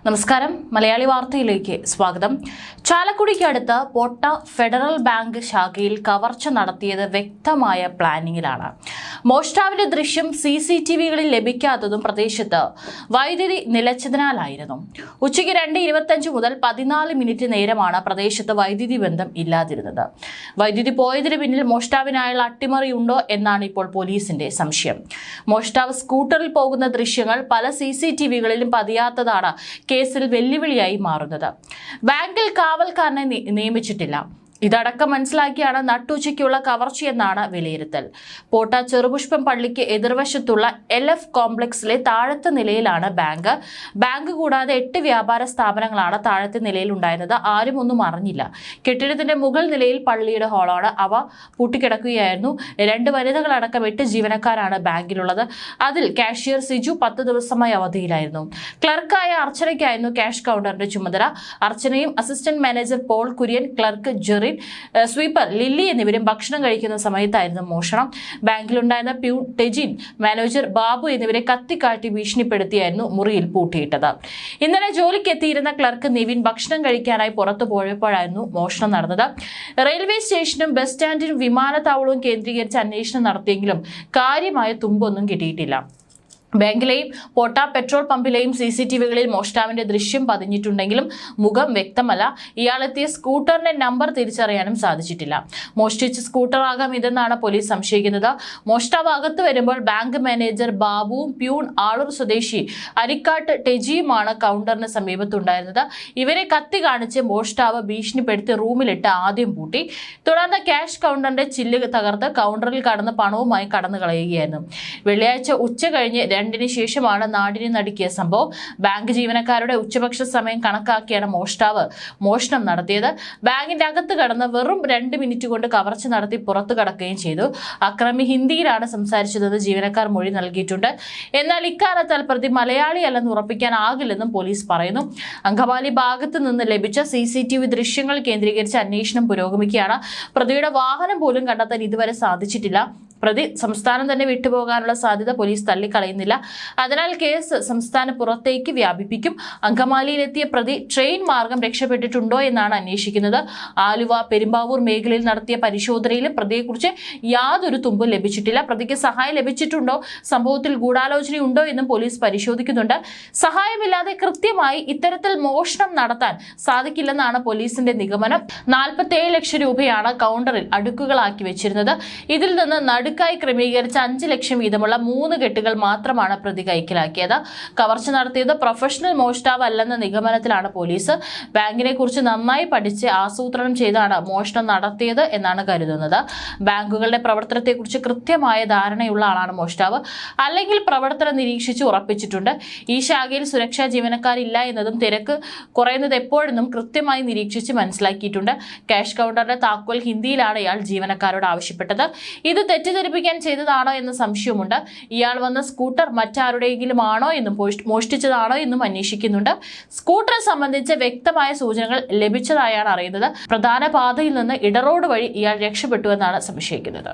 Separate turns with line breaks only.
നമസ്കാരം, മലയാളി വാർത്തയിലേക്ക് സ്വാഗതം. ചാലക്കുടിക്കടുത്ത് പോട്ട ഫെഡറൽ ബാങ്ക് ശാഖയിൽ കവർച്ച നടത്തിയത് വ്യക്തമായ പ്ലാനിങ്ങിലാണ്. മോഷ്ടാവിന്റെ ദൃശ്യം CCTVകളിൽ ലഭിക്കാത്തതും പ്രദേശത്ത് വൈദ്യുതി നിലച്ചതിനാലായിരുന്നു. ഉച്ചയ്ക്ക് 2:25 മുതൽ 14 മിനിറ്റ് നേരമാണ് പ്രദേശത്ത് വൈദ്യുതി ബന്ധം ഇല്ലാതിരുന്നത്. വൈദ്യുതി പോയതിന് പിന്നിൽ മോഷ്ടാവിനായുള്ള അട്ടിമറിയുണ്ടോ എന്നാണ് ഇപ്പോൾ പോലീസിന്റെ സംശയം. മോഷ്ടാവ് സ്കൂട്ടറിൽ പോകുന്ന ദൃശ്യങ്ങൾ പല CCTVകളിലും പതിയാത്തതാണ് കേസിൽ വെല്ലുവിളിയായി മാറുന്നത്. ബാങ്കിൽ കാവൽക്കാരനെ നിയമിച്ചിട്ടില്ല. ഇതടക്കം മനസ്സിലാക്കിയാണ് നട്ടുച്ചയ്ക്കുള്ള കവർച്ചയെന്നാണ് വിലയിരുത്തൽ. പോട്ട ചെറുപുഷ്പം പള്ളിക്ക് എതിർവശത്തുള്ള LF കോംപ്ലക്സിലെ താഴത്തെ നിലയിലാണ് ബാങ്ക്. ബാങ്ക് കൂടാതെ 8 വ്യാപാര സ്ഥാപനങ്ങളാണ് താഴത്തെ നിലയിൽ ഉണ്ടായിരുന്നത്. ആരും ഒന്നും അറിഞ്ഞില്ല. കെട്ടിടത്തിന്റെ മുകൾ നിലയിൽ പള്ളിയുടെ ഹാളാണ്. അവ പൂട്ടിക്കിടക്കുകയായിരുന്നു. 2 വനിതകളടക്കം 8 ജീവനക്കാരാണ് ബാങ്കിലുള്ളത്. അതിൽ കാഷ്യർ സിജു 10 ദിവസമായി അവധിയിലായിരുന്നു. ക്ലർക്കായ അർച്ചനയ്ക്കായിരുന്നു ക്യാഷ് കൗണ്ടറിന്റെ ചുമതല. അർച്ചനയും assistant manager Paul Kurian, clerk Jerin, sweeper Lilly എന്നിവരും ഭക്ഷണം കഴിക്കുന്ന സമയത്തായിരുന്നു മോഷണം. ബാങ്കിലുണ്ടായിരുന്ന പ്യൂൺ ടെജിൻ, മാനേജർ ബാബു എന്നിവരെ കത്തിക്കാട്ടി ഭീഷണിപ്പെടുത്തിയായിരുന്നു മുറിയിൽ പൂട്ടിയിട്ടത്. ഇന്നലെ ജോലിക്ക് എത്തിയിരുന്ന ക്ലർക്ക് നിവിൻ ഭക്ഷണം കഴിക്കാനായി പുറത്തു പോയപ്പോഴായിരുന്നു മോഷണം നടന്നത്. റെയിൽവേ സ്റ്റേഷനും ബസ് സ്റ്റാൻഡിനും വിമാനത്താവളവും കേന്ദ്രീകരിച്ച് അന്വേഷണം നടത്തിയെങ്കിലും കാര്യമായ തുമ്പൊന്നും കിട്ടിയിട്ടില്ല. ബാങ്കിലെയും പോട്ട പെട്രോൾ പമ്പിലെയും CCTVകളിൽ മോഷ്ടാവിന്റെ ദൃശ്യം പതിഞ്ഞിട്ടുണ്ടെങ്കിലും മുഖം വ്യക്തമല്ല. ഇയാളെത്തിയ സ്കൂട്ടറിന്റെ നമ്പർ തിരിച്ചറിയാനും സാധിച്ചിട്ടില്ല. മോഷ്ടിച്ച സ്കൂട്ടറാകാം ഇതെന്നാണ് പോലീസ് സംശയിക്കുന്നത്. മോഷ്ടാവ് അകത്ത് വരുമ്പോൾ ബാങ്ക് മാനേജർ ബാബുവും പ്യൂൺ ആളൂർ സ്വദേശി അരിക്കാട്ട് ടെജിയുമാണ് കൗണ്ടറിന് സമീപത്തുണ്ടായിരുന്നത്. ഇവരെ കത്തി കാണിച്ച് മോഷ്ടാവ് ഭീഷണിപ്പെടുത്തി റൂമിലിട്ട് ആദ്യം പൂട്ടി. തുടർന്ന് ക്യാഷ് കൗണ്ടറിന്റെ ചില്ല് തകർത്ത് കൗണ്ടറിൽ കടന്ന് പണവുമായി കടന്നു കളയുകയായിരുന്നു. വെള്ളിയാഴ്ച ഉച്ച കഴിഞ്ഞ് 2-ന് ശേഷമാണ് നാടിനെ നടുക്കിയ സംഭവം. ബാങ്ക് ജീവനക്കാരുടെ ഉച്ചഭക്ഷ സമയം കണക്കാക്കിയാണ് മോഷ്ടാവ് മോഷണം നടത്തിയത്. ബാങ്കിന്റെ അകത്ത് കടന്ന് വെറും 2 മിനിറ്റ് കൊണ്ട് കവർച്ച നടത്തി പുറത്തു കടക്കുകയും ചെയ്തു. അക്രമി ഹിന്ദിയിലാണ് സംസാരിച്ചതെന്ന് ജീവനക്കാർ മൊഴി നൽകിയിട്ടുണ്ട്. എന്നാൽ ഇക്കാലത്താൽ പ്രതി മലയാളിയല്ലെന്ന് ഉറപ്പിക്കാനാകില്ലെന്നും പോലീസ് പറയുന്നു. അങ്കമാലി ഭാഗത്ത് നിന്ന് ലഭിച്ച CCTV ദൃശ്യങ്ങൾ കേന്ദ്രീകരിച്ച് അന്വേഷണം പുരോഗമിക്കുകയാണ്. പ്രതിയുടെ വാഹനം പോലും കണ്ടെത്താൻ ഇതുവരെ സാധിച്ചിട്ടില്ല. പ്രതി സംസ്ഥാനം തന്നെ വിട്ടുപോകാനുള്ള സാധ്യത പോലീസ് തള്ളിക്കളയുന്നില്ല. അതിനാൽ കേസ് സംസ്ഥാന പുറത്തേക്ക് വ്യാപിപ്പിക്കും. അങ്കമാലിയിലെത്തിയ പ്രതി ട്രെയിൻ മാർഗം രക്ഷപ്പെട്ടിട്ടുണ്ടോ എന്നാണ് അന്വേഷിക്കുന്നത്. ആലുവ, പെരുമ്പാവൂർ മേഖലയിൽ നടത്തിയ പരിശോധനയിൽ പ്രതിയെക്കുറിച്ച് യാതൊരു തുമ്പും ലഭിച്ചിട്ടില്ല. പ്രതിക്ക് സഹായം ലഭിച്ചിട്ടുണ്ടോ, സംഭവത്തിൽ ഗൂഢാലോചനയുണ്ടോ എന്നും പോലീസ് പരിശോധിക്കുന്നുണ്ട്. സഹായമില്ലാതെ കൃത്യമായി ഇത്തരത്തിൽ മോഷണം നടത്താൻ സാധിക്കില്ലെന്നാണ് പോലീസിന്റെ നിഗമനം. 47 ലക്ഷം രൂപയാണ് കൗണ്ടറിൽ അടുക്കുകളാക്കി വെച്ചിരുന്നത്. ഇതിൽ നിന്ന് നടുക്കായി ക്രമീകരിച്ച 5 ലക്ഷം വീതമുള്ള 3 കെട്ടുകൾ മാത്രമാണ് പ്രതി കൈക്കലാക്കിയത്. കവർച്ച നടത്തിയത് പ്രൊഫഷണൽ മോഷ്ടാവ് അല്ലെന്ന നിഗമനത്തിലാണ് പോലീസ്. ബാങ്കിനെ കുറിച്ച് നന്നായി പഠിച്ച് ആസൂത്രണം ചെയ്താണ് മോഷണം നടത്തിയത് എന്നാണ് കരുതുന്നത്. ബാങ്കുകളുടെ പ്രവർത്തനത്തെക്കുറിച്ച് കൃത്യമായ ധാരണയുള്ള ആളാണ് മോഷ്ടാവ്. അല്ലെങ്കിൽ പ്രവർത്തനം നിരീക്ഷിച്ച് ഉറപ്പിച്ചിട്ടുണ്ട്. ഈ ശാഖയിൽ സുരക്ഷാ ജീവനക്കാരില്ല എന്നതും തിരക്ക് കുറയുന്നത് എപ്പോഴെന്നും കൃത്യമായി നിരീക്ഷിച്ച് മനസ്സിലാക്കിയിട്ടുണ്ട്. ക്യാഷ് കൗണ്ടറിന്റെ താക്കോൽ ഹിന്ദിയിലാണ് ഇയാൾ ജീവനക്കാരോട് ആവശ്യപ്പെട്ടത്. ഇത് തെറ്റിദ്ധരിപ്പിക്കാൻ ചെയ്തതാണോ എന്ന സംശയമുണ്ട്. ഇയാൾ വന്ന സ്കൂട്ടർ മറ്റാരുടെയെങ്കിലും ആണോ എന്നും മോഷ്ടിച്ചതാണോ എന്നും അന്വേഷിക്കുന്നുണ്ട്. സ്കൂട്ടർ സംബന്ധിച്ച് വ്യക്തമായ സൂചനകൾ ലഭിച്ചതായാണ് അറിയുന്നത്. പ്രധാന പാതയിൽ നിന്ന് ഇടറോഡ് വഴി ഇയാൾ രക്ഷപ്പെട്ടുവെന്നാണ് സംശയിക്കുന്നത്.